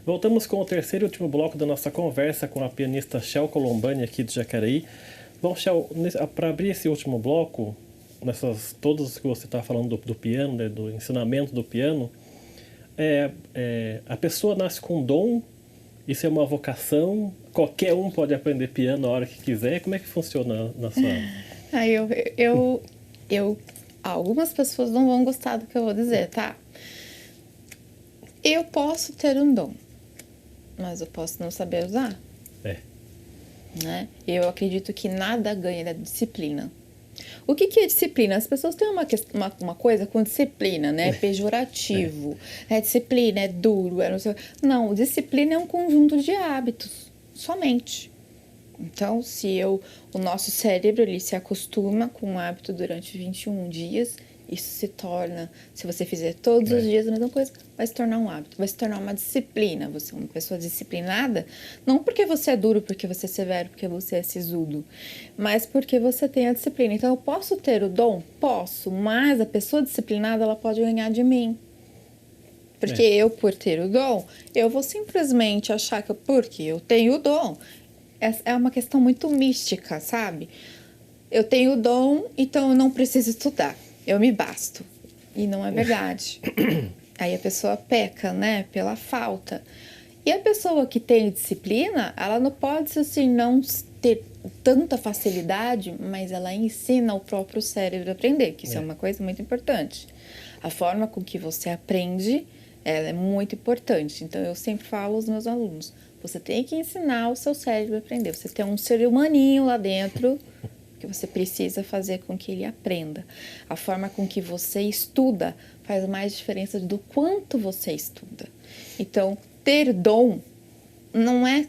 Voltamos com o terceiro e último bloco da nossa conversa com a pianista Shel Colombani aqui de Jacareí. Bom, Shel, para abrir esse último bloco, nessas todas que você está falando do piano, né, do ensinamento do piano, a pessoa nasce com dom, isso é uma vocação, qualquer um pode aprender piano a hora que quiser. Como é que funciona na sua... Algumas pessoas não vão gostar do que eu vou dizer, tá? Eu posso ter um dom, mas eu posso não saber usar. Né? Eu acredito que nada ganha da disciplina. O que é disciplina? As pessoas têm uma coisa com disciplina, né? Pejorativo. Disciplina é duro. Não, disciplina é um conjunto de hábitos, somente. Então, o nosso cérebro ele se acostuma com o hábito durante 21 dias, isso se torna, se você fizer todos os dias a mesma coisa, vai se tornar um hábito, vai se tornar uma disciplina. Você é uma pessoa disciplinada, não porque você é duro, porque você é severo, porque você é sisudo, mas porque você tem a disciplina. Então, eu posso ter o dom? Posso, mas a pessoa disciplinada, ela pode ganhar de mim. Porque eu, por ter o dom, eu vou simplesmente achar que porque eu tenho o dom, é uma questão muito mística, sabe? Eu tenho o dom, então eu não preciso estudar. Eu me basto. E não é verdade. Aí a pessoa peca, né? Pela falta. E a pessoa que tem disciplina, ela não pode, assim, não ter tanta facilidade, mas ela ensina o próprio cérebro a aprender, que isso é uma coisa muito importante. A forma com que você aprende, ela é muito importante. Então, eu sempre falo aos meus alunos, você tem que ensinar o seu cérebro a aprender. Você tem um ser humaninho lá dentro que você precisa fazer com que ele aprenda. A forma com que você estuda faz mais diferença do quanto você estuda. Então, ter dom não é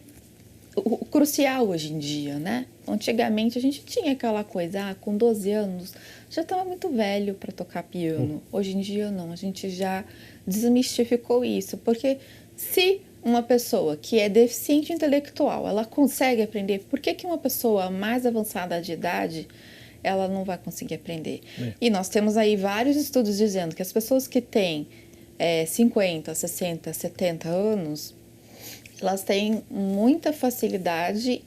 o crucial hoje em dia, né? Antigamente a gente tinha aquela coisa, com 12 anos já estava muito velho para tocar piano. Hoje em dia não, a gente já desmistificou isso, porque se uma pessoa que é deficiente intelectual, ela consegue aprender, por que uma pessoa mais avançada de idade, ela não vai conseguir aprender? E nós temos aí vários estudos dizendo que as pessoas que têm 50, 60, 70 anos, elas têm muita facilidade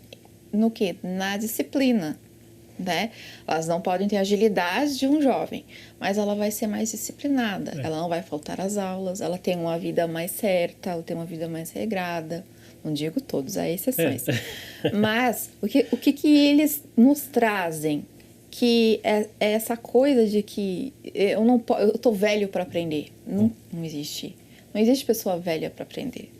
no quê? Na disciplina, né? Elas não podem ter a agilidade de um jovem, mas ela vai ser mais disciplinada, ela não vai faltar às aulas, ela tem uma vida mais certa, ela tem uma vida mais regrada. Não digo todos, há exceções. Mas o que eles nos trazem? Que é essa coisa de que eu tô velho para aprender. Não existe. Não existe pessoa velha para aprender.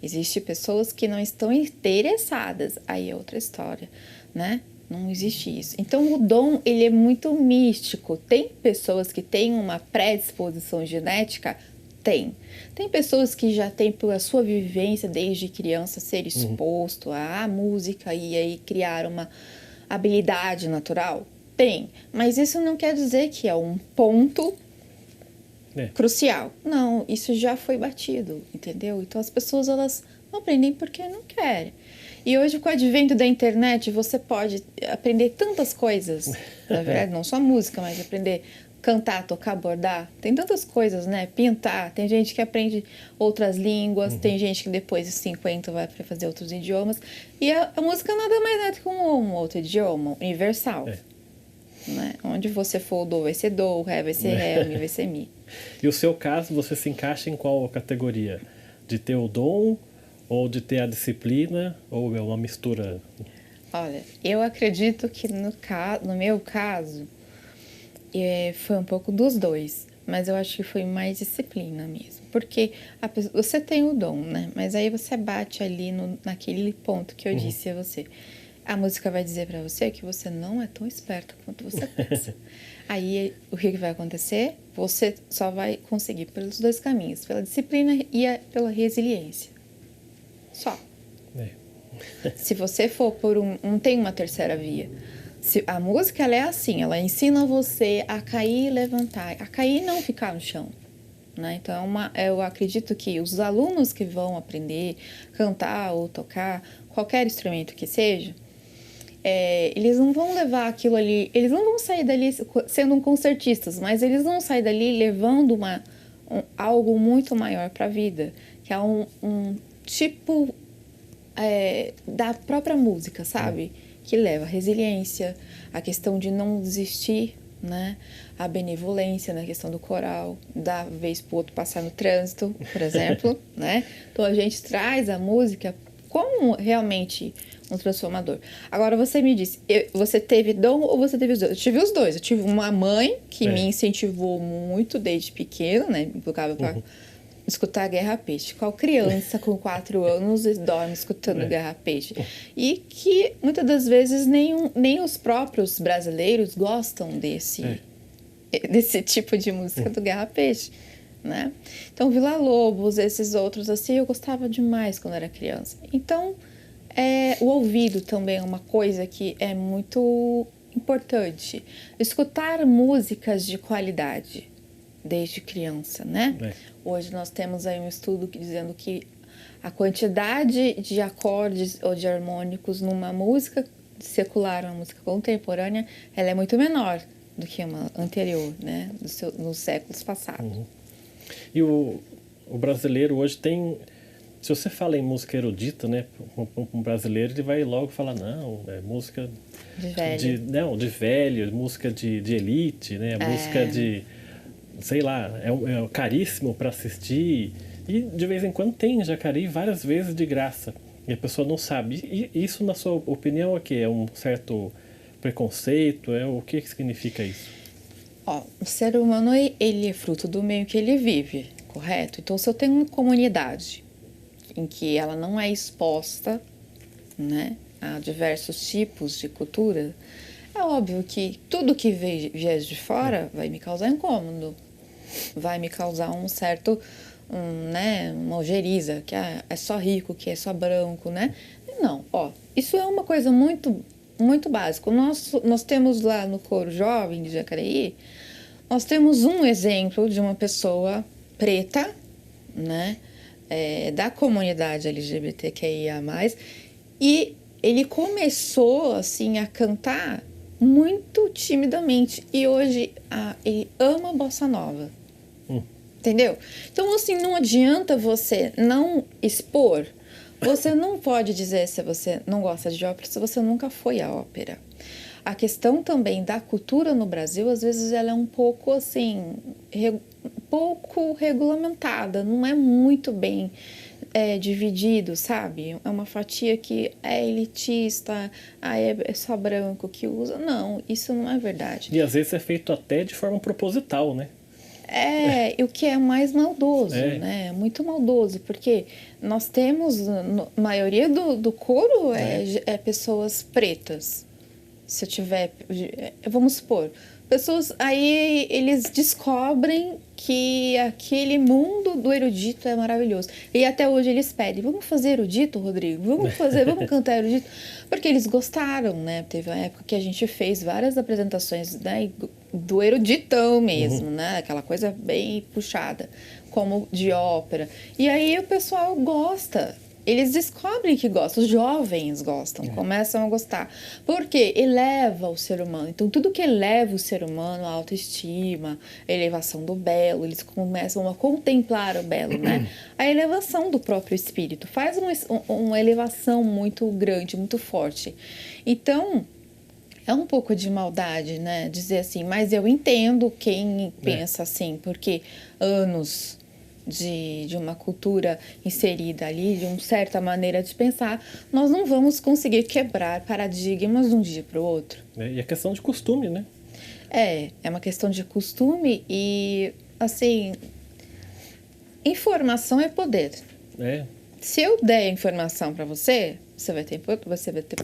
Existem pessoas que não estão interessadas. Aí é outra história, né? Não existe isso. Então, o dom, ele é muito místico. Tem pessoas que têm uma predisposição genética? Tem. Tem pessoas que já têm, pela sua vivência desde criança, ser exposto à música e aí criar uma habilidade natural? Tem. Mas isso não quer dizer que é um ponto crucial. Não, isso já foi batido, entendeu? Então, as pessoas, elas não aprendem porque não querem. E hoje, com o advento da internet, você pode aprender tantas coisas, na verdade, não só música, mas aprender a cantar, tocar, bordar. Tem tantas coisas, né? Pintar. Tem gente que aprende outras línguas, tem gente que depois dos 50 vai para fazer outros idiomas. E a música nada mais é do que um outro idioma universal. Né? Onde você for o do, vai ser do, o ré vai ser ré, o mi vai ser mi. E o seu caso, você se encaixa em qual categoria? De ter o dom ou de ter a disciplina, ou é uma mistura? Olha, eu acredito que no meu caso foi um pouco dos dois, mas eu acho que foi mais disciplina mesmo, porque você tem o dom, né? Mas aí você bate ali naquele ponto que eu disse a você. A música vai dizer pra você que você não é tão esperto quanto você pensa. Aí, o que vai acontecer? Você só vai conseguir pelos dois caminhos, pela disciplina e pela resiliência. Só. Se você for por não tem uma terceira via. A música, ela é assim, ela ensina você a cair e levantar, a cair e não ficar no chão. Né? Então, eu acredito que os alunos que vão aprender cantar ou tocar qualquer instrumento que seja, eles não vão levar aquilo ali, eles não vão sair dali sendo concertistas, mas eles vão sair dali levando algo muito maior para a vida, que é tipo da própria música, sabe? Que leva a resiliência, a questão de não desistir, né? A benevolência na questão do coral, da vez pro outro passar no trânsito, por exemplo, né? Então a gente traz a música como realmente um transformador. Agora você me disse, você teve dom ou você teve os dois? Eu tive os dois. Eu tive uma mãe que me incentivou muito desde pequena, né? Me colocava para escutar Guerra Peixe. Qual criança com 4 anos dorme escutando Guerra Peixe? E que muitas das vezes nem os próprios brasileiros gostam desse tipo de música do Guerra Peixe, né? Então, Vila Lobos, esses outros assim, eu gostava demais quando era criança. Então, o ouvido também é uma coisa que é muito importante. Escutar músicas de qualidade desde criança, né? Hoje nós temos aí um estudo dizendo que a quantidade de acordes ou de harmônicos numa música secular, uma música contemporânea, ela é muito menor do que uma anterior, né? Nos séculos passados. E o brasileiro hoje tem... Se você fala em música erudita, né? Um brasileiro, ele vai logo falar, não, é música... De velho. De velho, música de elite, né? Música de... Sei lá, é caríssimo para assistir. E de vez em quando tem Jacareí várias vezes de graça. E a pessoa não sabe. E isso, na sua opinião, é o quê? É um certo preconceito? O que significa isso? O ser humano, ele é fruto do meio que ele vive, correto? Então, se eu tenho uma comunidade em que ela não é exposta, né, a diversos tipos de cultura, é óbvio que tudo que vier de fora vai me causar incômodo. Vai me causar um certo, né, uma ojeriza, que é só rico, que é só branco, né? Não, isso é uma coisa muito, muito básica. Nós temos lá no coro jovem de Jacareí, nós temos um exemplo de uma pessoa preta, né, da comunidade LGBTQIA+, e ele começou, assim, a cantar muito timidamente, e hoje ele ama bossa nova. Entendeu? Então, assim, não adianta você não expor. Você não pode dizer se você não gosta de ópera se você nunca foi à ópera. A questão também da cultura no Brasil, às vezes, ela é um pouco, assim, pouco regulamentada. Não é muito bem dividido, sabe? É uma fatia que é elitista, é só branco que usa. Não, isso não é verdade. E às vezes é feito até de forma proposital, né? E o que é mais maldoso, né? Muito maldoso, porque nós temos, a maioria do coro é pessoas pretas. Se eu tiver, vamos supor, pessoas, aí eles descobrem que aquele mundo do erudito é maravilhoso. E até hoje eles pedem, vamos fazer erudito, Rodrigo? Vamos cantar erudito? Porque eles gostaram, né? Teve uma época que a gente fez várias apresentações, né, do eruditão mesmo, né? Aquela coisa bem puxada, como de ópera. E aí o pessoal gosta. Eles descobrem que gostam, os jovens gostam, começam a gostar. Porque eleva o ser humano. Então, tudo que eleva o ser humano, a autoestima, a elevação do belo, eles começam a contemplar o belo, né? A elevação do próprio espírito faz uma elevação muito grande, muito forte. Então, é um pouco de maldade, né? Dizer assim, mas eu entendo quem pensa assim, porque anos de uma cultura inserida ali, de uma certa maneira de pensar, nós não vamos conseguir quebrar paradigmas de um dia para o outro. E é questão de costume, né? É uma questão de costume e, assim, informação é poder. Se eu der informação para você, você vai ter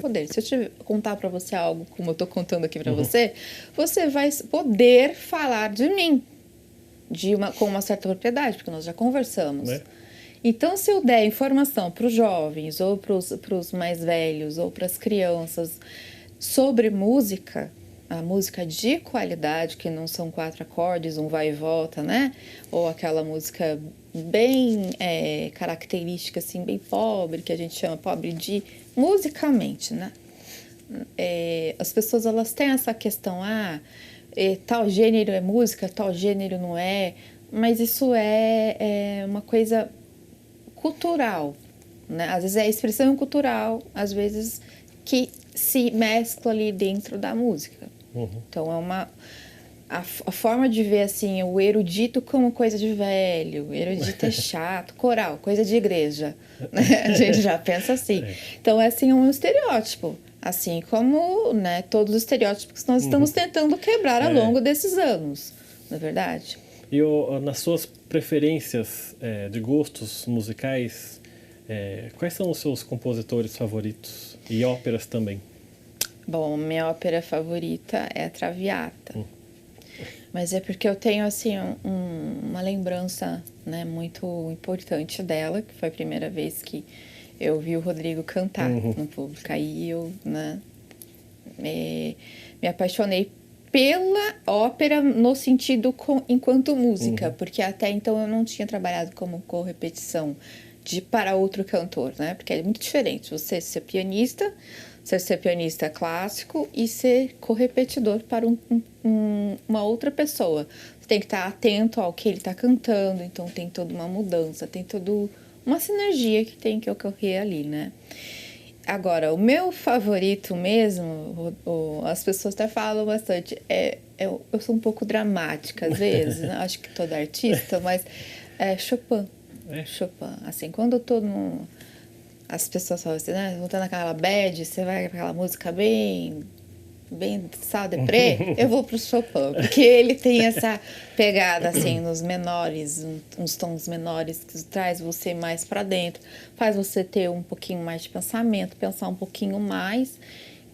poder. Se eu contar para você algo como eu estou contando aqui para você, você vai poder falar de mim. Com uma certa propriedade, porque nós já conversamos. Então, se eu der informação para os jovens, ou para os mais velhos, ou para as crianças, sobre música, a música de qualidade, que não são 4 acordes, um vai e volta, né? Ou aquela música bem característica, assim, bem pobre, que a gente chama pobre musicalmente, né? As pessoas, elas têm essa questão, tal gênero é música, tal gênero não é, mas isso é uma coisa cultural, né? Às vezes é expressão cultural, às vezes que se mescla ali dentro da música. Então é uma... A forma de ver, assim, o erudito como coisa de velho, o erudito é chato, coral, coisa de igreja, né? A gente já pensa assim. Então, é, assim, um estereótipo, assim como, né, todos os estereótipos que nós estamos tentando quebrar ao longo desses anos, não é verdade? E nas suas preferências de gostos musicais, quais são os seus compositores favoritos? E óperas também? Bom, minha ópera favorita é a Traviata. Mas é porque eu tenho, assim, uma lembrança, né, muito importante dela, que foi a primeira vez que eu vi o Rodrigo cantar no público. Aí eu, né, me apaixonei pela ópera no sentido enquanto música, porque até então eu não tinha trabalhado como correpetição para outro cantor, né? Porque é muito diferente você ser pianista clássico e ser correpetidor para uma outra pessoa. Você tem que estar atento ao que ele está cantando, então tem toda uma mudança, tem toda uma sinergia que tem que ocorrer ali, né? Agora, o meu favorito mesmo, as pessoas até falam bastante, eu sou um pouco dramática às vezes, né? Acho que toda artista, mas é Chopin. Chopin. Assim, quando eu tô as pessoas falam assim, né? Vou estar naquela bad, você vai com aquela música bem sal deprê, eu vou pro Chopin, porque ele tem essa pegada, assim, nos menores, uns tons menores, que traz você mais para dentro, faz você ter um pouquinho mais de pensamento, pensar um pouquinho mais.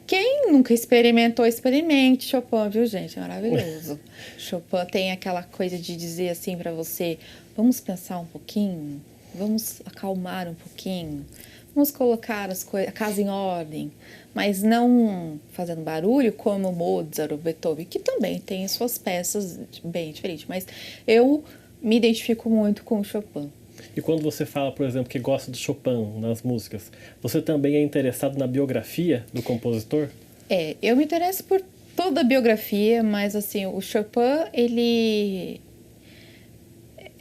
Quem nunca experimentou, experimente Chopin, viu, gente? É maravilhoso. Chopin tem aquela coisa de dizer assim para você, vamos pensar um pouquinho, vamos acalmar um pouquinho, vamos colocar a casa em ordem, mas não fazendo barulho como Mozart ou Beethoven, que também tem suas peças bem diferentes, mas eu me identifico muito com o Chopin. E quando você fala, por exemplo, que gosta de Chopin nas músicas, você também é interessado na biografia do compositor? Eu me interesso por toda a biografia, mas assim, o Chopin, ele...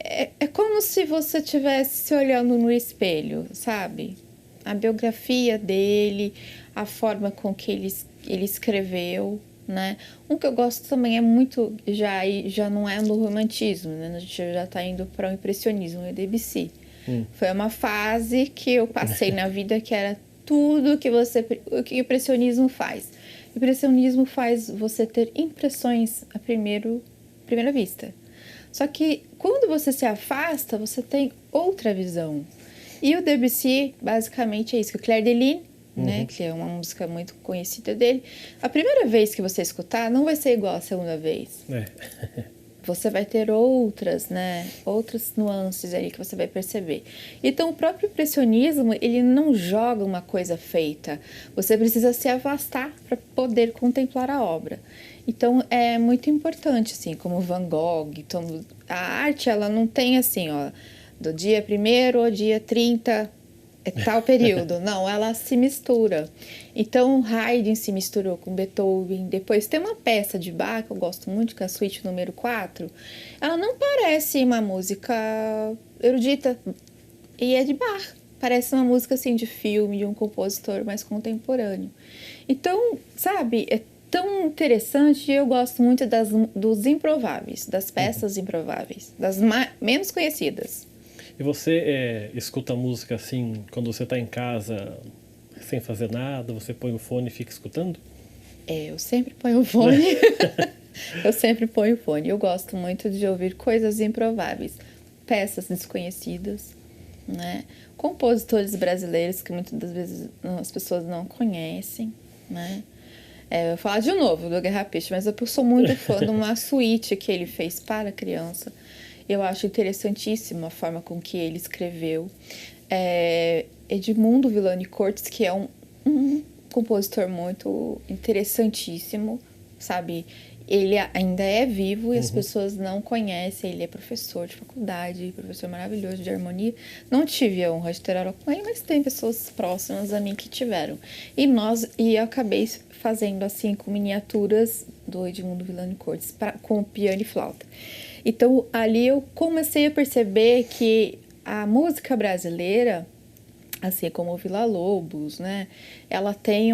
É como se você estivesse se olhando no espelho, sabe? A biografia dele, a forma com que ele escreveu, né? Um que eu gosto também é muito, já não é no romantismo, né? A gente já está indo para o impressionismo, é Debussy. Foi uma fase que eu passei na vida que era tudo que o que o impressionismo faz. O impressionismo faz você ter impressões à primeira vista. Só que quando você se afasta, você tem outra visão. E o Debussy, basicamente, é isso. O Clair de Lune, né, que é uma música muito conhecida dele, a primeira vez que você escutar não vai ser igual a segunda vez. Você vai ter outras nuances aí que você vai perceber. Então, o próprio impressionismo, ele não joga uma coisa feita. Você precisa se afastar para poder contemplar a obra. Então, é muito importante, assim, como Van Gogh. Então, a arte, ela não tem assim, ó, do dia 1º ao dia 30, é tal período. Não, ela se mistura. Então, Haydn se misturou com Beethoven. Depois tem uma peça de Bach, que eu gosto muito, que é a Suíte número 4. Ela não parece uma música erudita, e é de Bach. Parece uma música, assim, de filme, de um compositor mais contemporâneo. Então, sabe, é tão interessante, e eu gosto muito dos improváveis, das peças improváveis, das menos conhecidas. E você escuta música assim, quando você está em casa, sem fazer nada, você põe o fone e fica escutando? Eu sempre ponho o fone. Eu sempre ponho o fone. Eu gosto muito de ouvir coisas improváveis, peças desconhecidas, né? Compositores brasileiros que muitas das vezes as pessoas não conhecem, né? Eu vou falar de novo do Guerra Peixe, mas eu sou muito fã de uma suíte que ele fez para criança. Eu acho interessantíssima a forma com que ele escreveu. Edmundo Villani-Cortes, que é um compositor muito interessantíssimo, sabe? Ele ainda é vivo e as pessoas não conhecem. Ele é professor de faculdade, professor maravilhoso de harmonia. Não tive a honra de ter aula com ele, mas tem pessoas próximas a mim que tiveram. E eu acabei fazendo assim com miniaturas do Edmundo Villani-Cortes com piano e flauta. Então, ali eu comecei a perceber que a música brasileira, assim como o Vila Lobos, né? Ela tem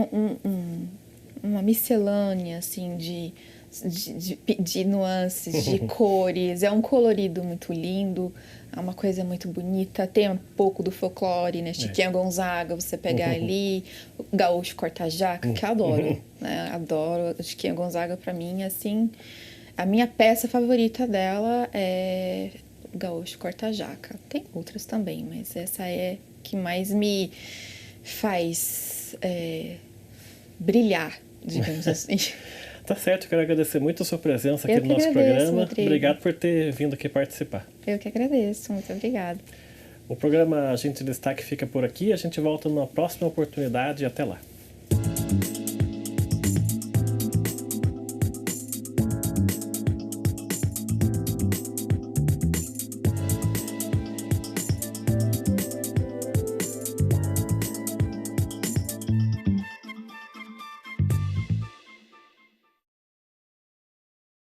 uma miscelânea, assim, de nuances, de cores. É um colorido muito lindo, é uma coisa muito bonita. Tem um pouco do folclore, né? Chiquinha Gonzaga, você pegar ali. O Gaúcho Corta-Jaca, que eu adoro, né? Adoro. Chiquinha Gonzaga, pra mim, assim... A minha peça favorita dela é Gaúcho Corta-Jaca. Tem outras também, mas essa é que mais me faz brilhar, digamos assim. Tá certo, quero agradecer muito a sua presença aqui no nosso programa. Rodrigo. Obrigado por ter vindo aqui participar. Eu que agradeço, muito obrigada. O programa Agente em Destaque fica por aqui. A gente volta numa próxima oportunidade e até lá.